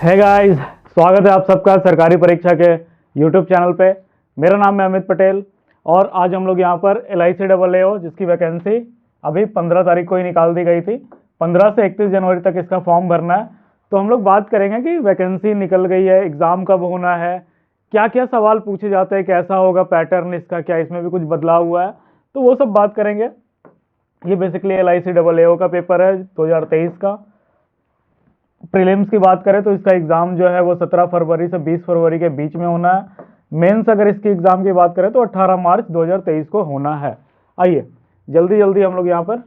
है गाइस, स्वागत है आप सबका सरकारी परीक्षा के यूट्यूब चैनल पे। मेरा नाम है अमित पटेल और आज हम लोग यहाँ पर LIC जिसकी वैकेंसी अभी 15 तारीख को ही निकाल दी गई थी। 15 से 31 जनवरी तक इसका फॉर्म भरना है। तो हम लोग बात करेंगे कि वैकेंसी निकल गई है, एग्ज़ाम कब होना है, क्या क्या सवाल पूछे जाते हैं, कैसा होगा पैटर्न इसका, क्या इसमें भी कुछ बदलाव हुआ है, तो वो सब बात करेंगे। ये बेसिकली LIC का पेपर है 2023 का। प्रीलिम्स की बात करें तो इसका एग्ज़ाम जो है वो 17 फरवरी से 20 फरवरी के बीच में होना है। मेंस अगर इसकी एग्ज़ाम की बात करें तो 18 मार्च 2023 को होना है। आइए जल्दी जल्दी हम लोग यहाँ पर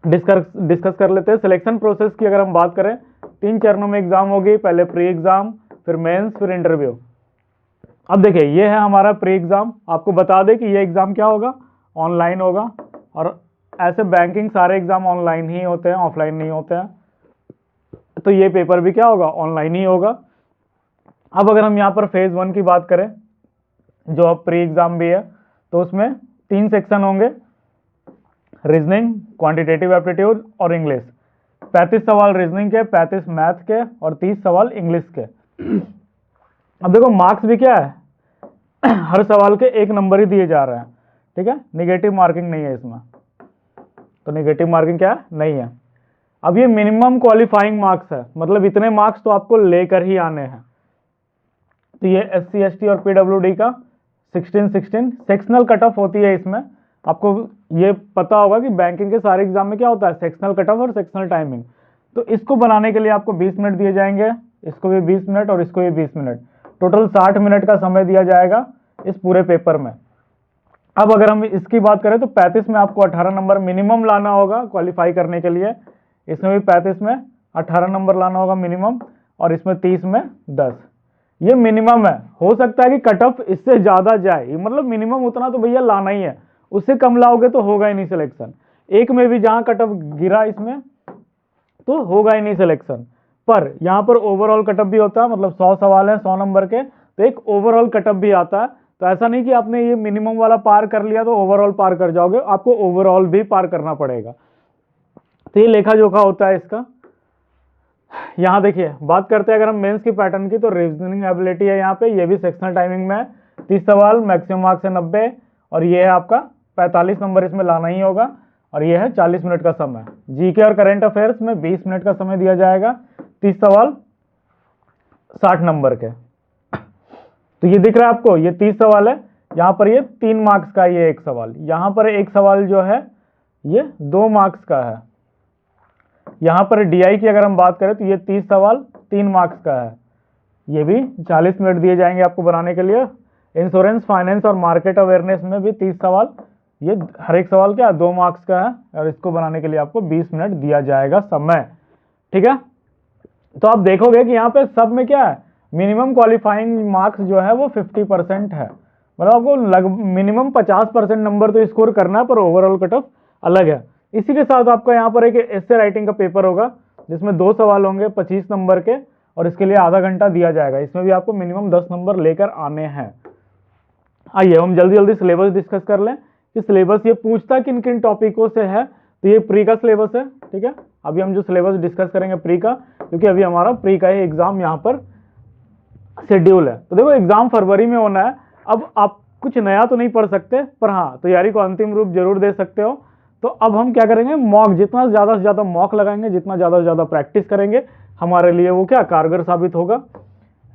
डिस्कस कर लेते हैं। सिलेक्शन प्रोसेस की अगर हम बात करें, 3 चरणों में एग्ज़ाम होगी। पहले प्री एग्ज़ाम, फिर मेंस, फिर इंटरव्यू। अब देखिए, ये है हमारा प्री एग्ज़ाम। आपको बता दें कि ये एग्ज़ाम क्या होगा, ऑनलाइन होगा। और ऐसे बैंकिंग सारे एग्ज़ाम ऑनलाइन ही होते हैं, ऑफलाइन नहीं होते हैं। तो ये पेपर भी क्या होगा, ऑनलाइन ही होगा। अब अगर हम यहाँ पर फेज़ 1 की बात करें, जो अब प्री एग्ज़ाम भी है, तो उसमें 3 सेक्शन होंगे, रीजनिंग, क्वांटिटेटिव एप्टीट्यूड और इंग्लिश। 35 सवाल रीजनिंग के, 35 मैथ के और 30 सवाल इंग्लिश के। अब देखो, मार्क्स भी क्या है, हर सवाल के 1 नंबर ही दिए जा रहे हैं, ठीक है। निगेटिव मार्किंग नहीं है इसमें, तो निगेटिव मार्किंग क्या है, नहीं है। अब ये मिनिमम क्वालिफाइंग मार्क्स है, मतलब इतने मार्क्स तो आपको लेकर ही आने हैं। तो ये SC ST और PWD का 16 सेक्शनल कट ऑफ होती है इसमें। आपको ये पता होगा कि बैंकिंग के सारे एग्जाम में क्या होता है, सेक्शनल कट ऑफ और सेक्शनल टाइमिंग। तो इसको बनाने के लिए आपको 20 मिनट दिए जाएंगे, इसको भी 20 मिनट और इसको भी 20 मिनट, टोटल 60 मिनट का समय दिया जाएगा इस पूरे पेपर में। अब अगर हम इसकी बात करें तो 35 में आपको 18 नंबर मिनिमम लाना होगा क्वालिफाई करने के लिए। इसमें भी 35 में 18 नंबर लाना होगा मिनिमम, और इसमें 30 में 10। ये मिनिमम है, हो सकता है कि कट ऑफ इससे ज़्यादा जाए, मतलब मिनिमम उतना तो भैया लाना ही है। उससे कम लाओगे तो होगा ही नहीं सिलेक्शन। एक में भी जहाँ कट ऑफ गिरा इसमें तो होगा ही नहीं सिलेक्शन। पर यहाँ पर ओवरऑल कट ऑफ भी होता है, मतलब 100 सवाल है 100 नंबर के, तो एक ओवरऑल कट ऑफ भी आता है। तो ऐसा नहीं कि आपने ये मिनिमम वाला पार कर लिया तो ओवरऑल पार कर जाओगे, आपको ओवरऑल भी पार करना पड़ेगा। तो ये लेखा जोखा होता है इसका। यहाँ देखिए, बात करते हैं अगर हम मेंस की पैटर्न की, तो रीजनिंग एबिलिटी है यहाँ पे, ये भी सेक्शनल टाइमिंग में है। 30 सवाल, मैक्सिमम मार्क्स है 90, और ये है आपका 45 नंबर इसमें लाना ही होगा, और ये है 40 मिनट का समय। GK और करंट अफेयर्स में 20 मिनट का समय दिया जाएगा, 30 सवाल 60 नंबर के। तो ये दिख रहा है आपको, ये 30 सवाल है, यहाँ पर ये 3 मार्क्स का ये एक सवाल, यहाँ पर एक सवाल जो है ये 2 मार्क्स का है। यहाँ पर DI की अगर हम बात करें तो ये 30 सवाल 3 मार्क्स का है, ये भी 40 मिनट दिए जाएंगे आपको बनाने के लिए। इंश्योरेंस, फाइनेंस और मार्केट अवेयरनेस में भी 30 सवाल, ये हर एक सवाल क्या 2 मार्क्स का है, और इसको बनाने के लिए आपको 20 मिनट दिया जाएगा समय, ठीक है। तो आप देखोगे कि यहाँ पे सब में क्या है, मिनिमम क्वालिफाइंग मार्क्स जो है वो 50% है, मतलब आपको मिनिमम 50% नंबर तो स्कोर करना है, पर ओवरऑल कट ऑफ अलग है। इसी के साथ आपका यहाँ पर एक एस्से राइटिंग का पेपर होगा, जिसमें 2 सवाल होंगे 25 नंबर के, और इसके लिए आधा घंटा दिया जाएगा। इसमें भी आपको मिनिमम 10 नंबर लेकर आने हैं। आइए हम जल्दी जल्दी सिलेबस डिस्कस कर लें कि सिलेबस ये पूछता किन किन टॉपिकों से है। तो ये प्री का सिलेबस है, ठीक है। अभी हम जो सिलेबस डिस्कस करेंगे प्री का, क्योंकि अभी हमारा प्री का ही एग्जाम यहाँ पर शेड्यूल है। तो देखो, एग्जाम फरवरी में होना है। अब आप कुछ नया तो नहीं पढ़ सकते, पर हाँ तैयारी को अंतिम रूप जरूर दे सकते हो। तो अब हम क्या करेंगे, मॉक, जितना ज़्यादा से ज़्यादा मॉक लगाएंगे, जितना ज़्यादा से ज़्यादा प्रैक्टिस करेंगे, हमारे लिए वो क्या कारगर साबित होगा।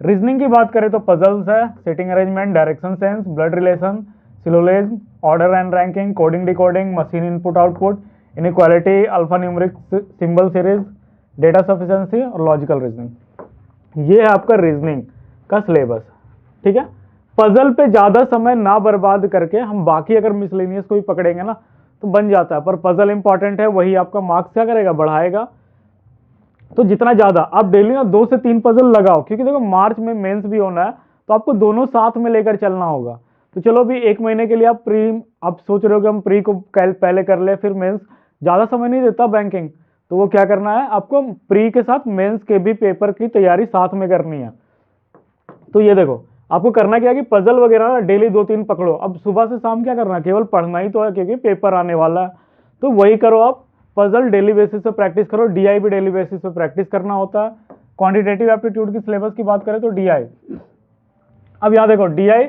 रीजनिंग की बात करें तो पजल्स है, sitting arrangement, direction sense, blood relation, syllogism, order and ranking, coding decoding, machine input output, inequality, alpha numeric symbol series, data sufficiency और लॉजिकल रीजनिंग। ये है आपका रीजनिंग का सिलेबस, ठीक है। पजल पे ज़्यादा समय ना बर्बाद करके हम बाकी अगर मिसलेनियस को भी पकड़ेंगे ना तो बन जाता है, पर पजल इंपॉर्टेंट है, वही आपका मार्क्स क्या करेगा, बढ़ाएगा। तो जितना ज़्यादा आप डेली ना 2 से 3 पजल लगाओ, क्योंकि देखो मार्च में मेंस भी होना है, तो आपको दोनों साथ में लेकर चलना होगा। तो चलो भी 1 महीने के लिए आप सोच रहे हो कि हम प्री को पहले कर ले फिर मेंस, ज़्यादा समय नहीं देता बैंकिंग, तो वो क्या करना है, आपको प्री के साथ मेंस के भी पेपर की तैयारी साथ में करनी है। तो ये देखो, आपको करना क्या है कि पजल वगैरह डेली 2-3 पकड़ो। अब सुबह से शाम क्या करना है, केवल पढ़ना ही तो है, क्योंकि पेपर आने वाला है। तो वही करो आप, पजल डेली बेसिस पे प्रैक्टिस करो, DI भी डेली बेसिस पे प्रैक्टिस करना होता है। क्वांटिटेटिव एप्टीट्यूड की सिलेबस की बात करें तो डीआई। अब यहाँ देखो डीआई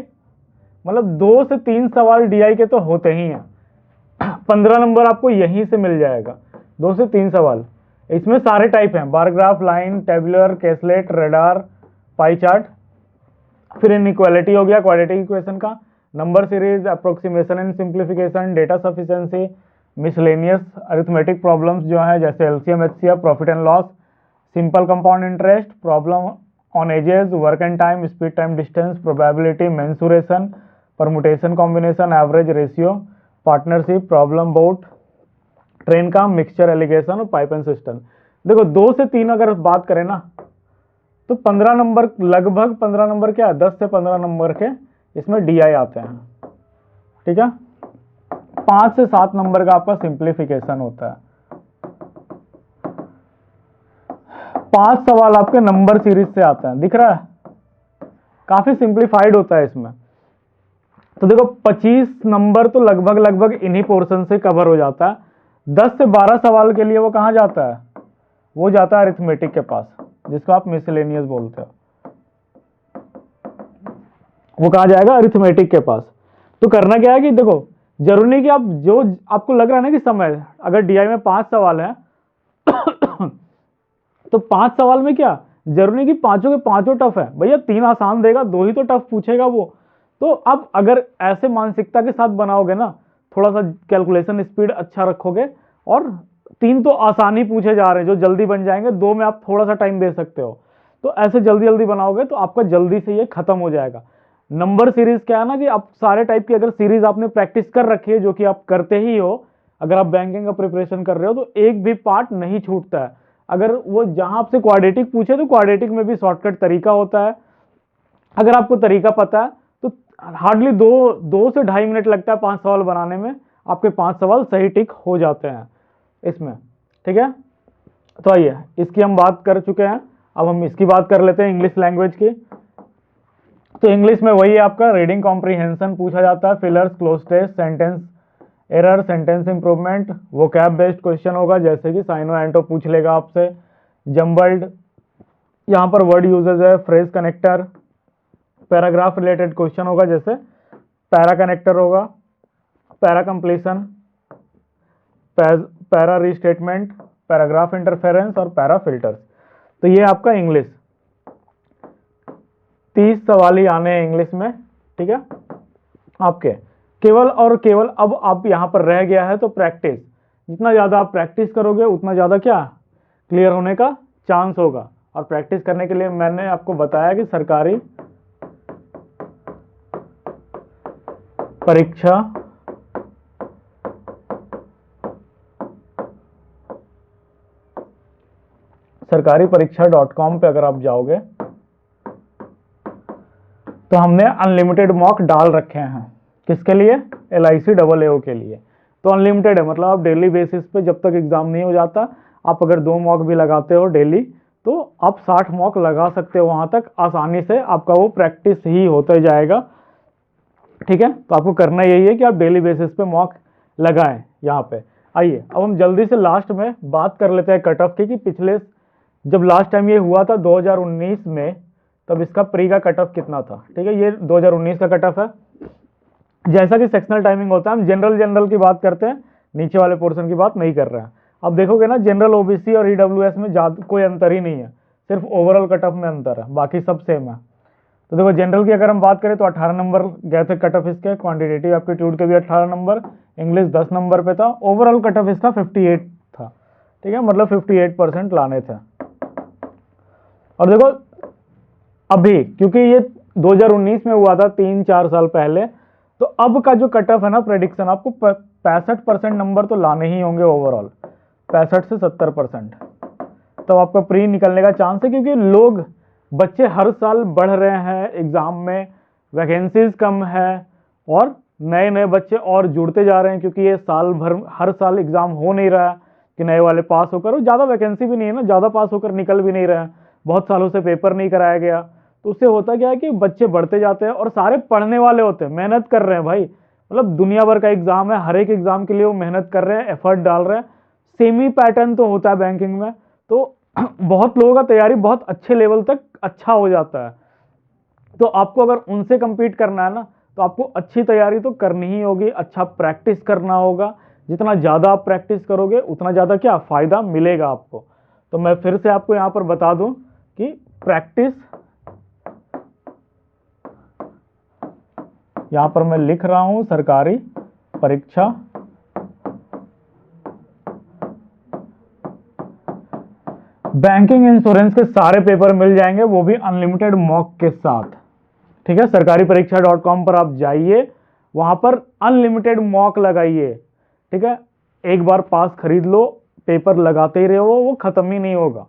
मतलब 2 से 3 सवाल डीआई के तो होते ही हैं। 15 नंबर आपको यहीं से मिल जाएगा, 2 से 3 सवाल। इसमें सारे टाइप हैं, bar graph, line, tabular, caselet, radar, pie chart. फिर इनइक्वालिटी हो गया क्वाड्रेटिक इक्वेशन का, number series, approximation and simplification, data sufficiency, miscellaneous arithmetic problems जो है जैसे LCM, HCF, profit and loss, simple compound interest, problem on ages, work and time, speed time distance, probability, mensuration, permutation combination, average ratio, partnership, problem boat, train का, mixture alligation और pipe and cistern. देखो 2 से 3 अगर बात करें ना तो 15 number, लगभग 15 नंबर क्या, 10 से 15 नंबर के इसमें डीआई आते हैं, ठीक है। 5 से 7 नंबर का आपका सिंप्लीफिकेशन होता है। 5 सवाल आपके नंबर सीरीज से आते हैं, दिख रहा है, काफी सिंप्लीफाइड होता है इसमें। तो देखो 25 नंबर तो लगभग इन्हीं पोर्शन से कवर हो जाता है। 10 से 12 सवाल के लिए वो कहाँ जाता है, वो जाता है अरिथमेटिक के पास, जिसको आप मिसलेनियस बोलते हो। वो कहाँ जाएगा, अरिथमेटिक के पास। तो करना क्या है कि देखो जरूरी नहीं कि आप जो आपको लग रहा है ना कि समय, अगर डीआई में 5 सवाल है तो 5 सवाल में क्या जरूरी नहीं कि पांचों के पांचों टफ है, भैया 3 आसान देगा, 2 ही तो टफ पूछेगा वो। तो आप अगर ऐसे मानसिकता के साथ बनाओगे ना, थोड़ा सा कैलकुलेशन स्पीड अच्छा रखोगे, और 3 तो आसानी पूछे जा रहे हैं जो जल्दी बन जाएंगे, 2 में आप थोड़ा सा टाइम दे सकते हो, तो ऐसे जल्दी जल्दी बनाओगे तो आपका जल्दी से ये खत्म हो जाएगा। नंबर सीरीज क्या है ना कि आप सारे टाइप की अगर सीरीज आपने प्रैक्टिस कर रखी है, जो कि आप करते ही हो, अगर आप बैंकिंग का प्रिपरेशन कर रहे हो तो एक भी पार्ट नहीं छूटता है। अगर वो जहां आपसे क्वाड्रेटिक पूछे तो क्वाड्रेटिक में भी शॉर्टकट तरीका होता है, अगर आपको तरीका पता है तो हार्डली 2 से 2.5 मिनट लगता है 5 सवाल बनाने में, आपके 5 सवाल सही टिक हो जाते हैं इसमें, ठीक है। तो आइए इसकी हम बात कर चुके हैं, अब हम इसकी बात कर लेते हैं इंग्लिश लैंग्वेज की। तो इंग्लिश में वही आपका रीडिंग कॉम्प्रीहेंशन पूछा जाता है, fillers, cloze test, sentence error, sentence improvement, vocab based question होगा, जैसे कि साइनो एंटो पूछ लेगा आपसे, जम्बल्ड, यहाँ पर वर्ड यूजेज है, phrase connector, paragraph related question होगा, जैसे पैरा कनेक्टर होगा, para completion, para restatement, paragraph interference और पैरा फिल्टर्स। तो ये आपका इंग्लिश 30 सवाल ही आने हैं इंग्लिश में, ठीक है आपके। केवल और केवल अब आप यहां पर रह गया है तो प्रैक्टिस, जितना ज्यादा आप प्रैक्टिस करोगे उतना ज्यादा क्या क्लियर होने का चांस होगा। और प्रैक्टिस करने के लिए मैंने आपको बताया कि सरकारी परीक्षा .com पे अगर आप जाओगे तो हमने अनलिमिटेड मॉक डाल रखे हैं, किसके लिए, LIC AAO के लिए। तो अनलिमिटेड है, मतलब आप डेली बेसिस पे जब तक एग्जाम नहीं हो जाता, आप अगर 2 मॉक भी लगाते हो डेली तो आप 60 मॉक लगा सकते हो, वहां तक आसानी से आपका वो प्रैक्टिस ही होता जाएगा, ठीक है। तो आपको करना यही है कि आप डेली बेसिस पे मॉक लगाएं यहाँ पे। आइए अब हम जल्दी से लास्ट में बात कर लेते हैं कट ऑफ की, कि पिछले जब लास्ट टाइम ये हुआ था 2019 में, तब इसका प्री का कट ऑफ कितना था, ठीक है। ये 2019 का कट ऑफ है। जैसा कि सेक्शनल टाइमिंग होता है, हम जनरल की बात करते हैं, नीचे वाले पोर्शन की बात नहीं कर रहे हैं। अब देखोगे ना जनरल, OBC और EWS में ज्यादा कोई अंतर ही नहीं है, सिर्फ ओवरऑल कट ऑफ में अंतर है, बाकी सब सेम है। तो देखो जनरल की अगर हम बात करें तो 18 नंबर गए थे कट ऑफ इसके, क्वांटिटेटिव एप्टीट्यूड के भी 18 नंबर, इंग्लिश 10 नंबर पे था, ओवरऑल कट ऑफ इसका 58 था, ठीक है, मतलब 58% लाने थे। और देखो अभी क्योंकि ये 2019 में हुआ था 3-4 साल पहले, तो अब का जो कट ऑफ है ना प्रेडिक्शन, आपको 65% नंबर तो लाने ही होंगे ओवरऑल, 65 से 70%, तो आपका प्री निकलने का चांस है। क्योंकि लोग बच्चे हर साल बढ़ रहे हैं एग्जाम में, वैकेंसीज कम है और नए नए बच्चे और जुड़ते जा रहे हैं, क्योंकि ये साल भर हर साल एग्जाम हो नहीं रहा है कि नए वाले पास होकर, और ज़्यादा वैकेंसी भी नहीं है ना, ज़्यादा पास होकर निकल भी नहीं रहे हैं, बहुत सालों से पेपर नहीं कराया गया। तो उससे होता क्या है कि बच्चे बढ़ते जाते हैं और सारे पढ़ने वाले होते हैं, मेहनत कर रहे हैं भाई, मतलब दुनिया भर का एग्जाम है, हर एक एग्जाम के लिए वो मेहनत कर रहे हैं, एफर्ट डाल रहे हैं। सेमी पैटर्न तो होता है बैंकिंग में, तो बहुत लोगों का तैयारी बहुत अच्छे लेवल तक अच्छा हो जाता है। तो आपको अगर उनसे compete करना है ना, तो आपको अच्छी तैयारी तो करनी ही होगी, अच्छा प्रैक्टिस करना होगा। जितना ज़्यादा आप प्रैक्टिस करोगे उतना ज़्यादा क्या फ़ायदा मिलेगा आपको। तो मैं फिर से आपको यहाँ पर बता दूं कि प्रैक्टिस, यहाँ पर मैं लिख रहा हूं सरकारी परीक्षा बैंकिंग इंश्योरेंस के सारे पेपर मिल जाएंगे, वो भी अनलिमिटेड मॉक के साथ। ठीक है, सरकारी परीक्षा .com पर आप जाइए, वहां पर अनलिमिटेड मॉक लगाइए। ठीक है, एक बार पास खरीद लो, पेपर लगाते ही रहो, वो खत्म ही नहीं होगा।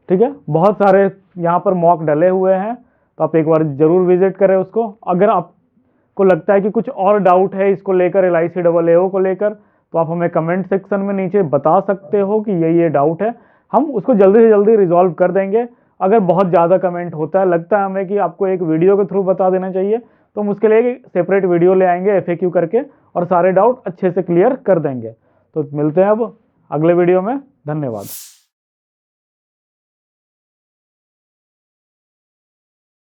ठीक है, बहुत सारे यहाँ पर मॉक डले हुए हैं, तो आप एक बार जरूर विजिट करें उसको। अगर आपको लगता है कि कुछ और डाउट है इसको लेकर, LIC AAO को लेकर, तो आप हमें कमेंट सेक्शन में नीचे बता सकते हो कि ये डाउट है, हम उसको जल्दी से जल्दी रिजॉल्व कर देंगे। अगर बहुत ज़्यादा कमेंट होता है, लगता है हमें कि आपको एक वीडियो के थ्रू बता देना चाहिए, तो हम उसके लिए सेपरेट वीडियो ले आएंगे FAQ करके, और सारे डाउट अच्छे से क्लियर कर देंगे। तो मिलते हैं अब अगले वीडियो में। धन्यवाद।